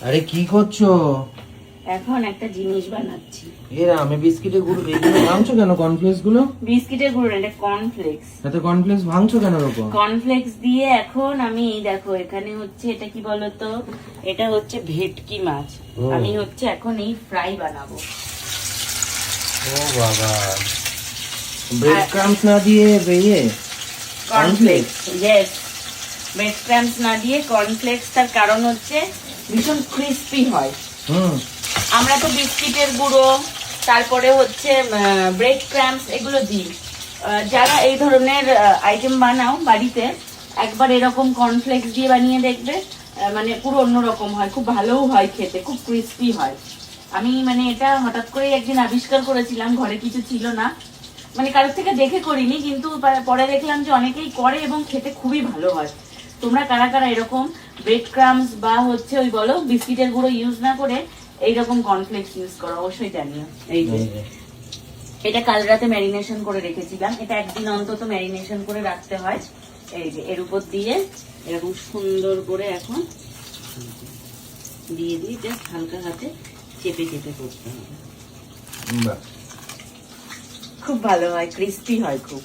আরে কি করছো? এখন একটা জিনিস বানাচ্ছি। এরা আমি বিস্কিটের গুঁড়ো এইগুলো ভাঙছো কেন? কর্নফ্লেক্স গুলো? বিস্কিটের গুঁড়ো না, এটা কর্নফ্লেক্স। এতে কর্নফ্লেক্স ভাঙছো কেন রকম? কর্নফ্লেক্স দিয়ে এখন আমি এই দেখো এখানে হচ্ছে এটা কি বলতো, এটা হচ্ছে ভেটকি মাছ। ও। আমি হচ্ছে এখন এই ফ্রাই বানাবো। ও বাবা, ব্রেড ক্রাম্পস না দিয়ে বেয়ে কর্নফ্লেক্স, ইয়েস, ব্রেড ক্রাম্পস না দিয়ে কর্নফ্লেক্স। তার কারণ হচ্ছে ভীষণ ক্রিস্পি হয়। হুম। আমরা তো বিস্কিটের গুঁড়ো, তারপরে হচ্ছে ব্রেড ক্রাম্পস এগুলো দিই। যারা এই ধরনের আইটেম বানাও বাড়িতে, একবার এরকম কর্নফ্লেক্স দিয়ে বানিয়ে দেখবে, মানে পুরো অন্যরকম হয়, খুব ভালোও হয় খেতে, খুব ক্রিস্পি হয়। আমি মানে এটা হঠাৎ করে একদিন আবিষ্কার করেছিলাম, ঘরে কিছু ছিল না, মানে কারোর থেকে দেখে করিনি, কিন্তু পরে দেখলাম যে অনেকেই করে এবং খেতে খুবই ভালো হয়। তোমরা কারা কারা এরকম ব্রেড ক্রাম্পস বা হচ্ছে ওই বলো বিস্কিটের গুঁড়ো ইউজ না করে এইরকম কর্নফ্লেক্স ইউজ করো, অবশ্যই জানিও। এই যে এটা কাল রাতে ম্যারিনেশন করে রেখেছিলাম, এটা একদিন অন্তত ম্যারিনেশন করে রাখতে হয়। এই যে এর উপর দিয়ে এরকম সুন্দর করে এখন দিয়ে দিয়ে জাস্ট হালকা হাতে চেপে চেপে করতে হবে। বাহ। খুব ভালো হয়, ক্রিস্পি হয় খুব।